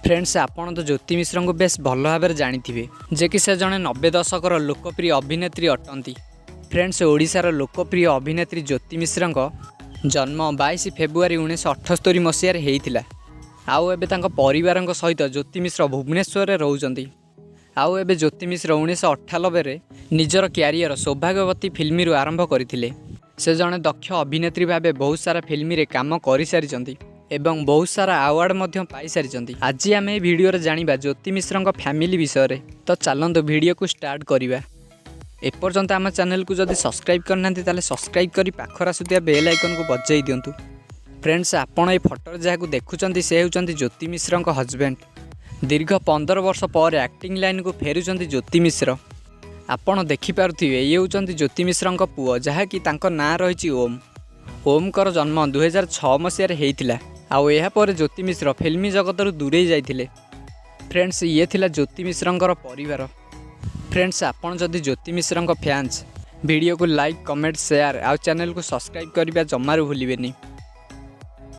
Friends आपण तो ज्योति मिश्र को बेस भल भाव जानी जे कि से जड़े 90 दशकर लोकप्रिय अभिनेत्री अटंती। फ्रेंड्स ओडिशार लोकप्रिय अभिनेत्री ज्योति मिश्र जन्म 22 फेब्रुआरी 1978 मसीह होता। आउ एबे तांको परिवार सहित ज्योति मिश्र भुवनेश्वर रोचंती। आउ एबे ज्योति मिश्र 1998 निजर क्यारियर सौभाग्यवती फिल्म आरंभ करथिले। से जड़े दक्ष अभिनेत्री भाव बहुत सारा फिल्म काम कर सारी एवं बहुत सारा अवार्ड मध्य पाई सारी। आज आम ये भिडियो जानिबा ज्योति मिश्र फैमिली विषय। तो चलते वीडियो को स्टार्ट करिबा। एपर्यंत आम चैनल को जदि सब्सक्राइब करना ताले सब्सक्राइब करी पाखर आसुथिया बेल आइकन को बजाई दिंतु। फ्रेंड्स आपण ये फोटो जहाँ देखुं से होती ज्योति मिश्र हजबैंड। दीर्घ 15 वर्ष पर एक्टिंग लाइन को फेरुंट ज्योति मिश्र। आपण देखिपे ये होती ज्योति मिश्र पुओ जहाँकि ना रही ओम। ओम कर जन्म 2006 मसीह होता। आउ यापर ज्योति मिश्र फिल्मी जगत दूरे जाइथिले। फ्रेंड्स ये थिला ज्योति मिश्र परिवार। फ्रेंड्स आपण जदि ज्योति मिश्र फैंस वीडियो को लाइक कमेंट शेयर आउ चैनल को सब्सक्राइब करने जमारू भूलिबेनी।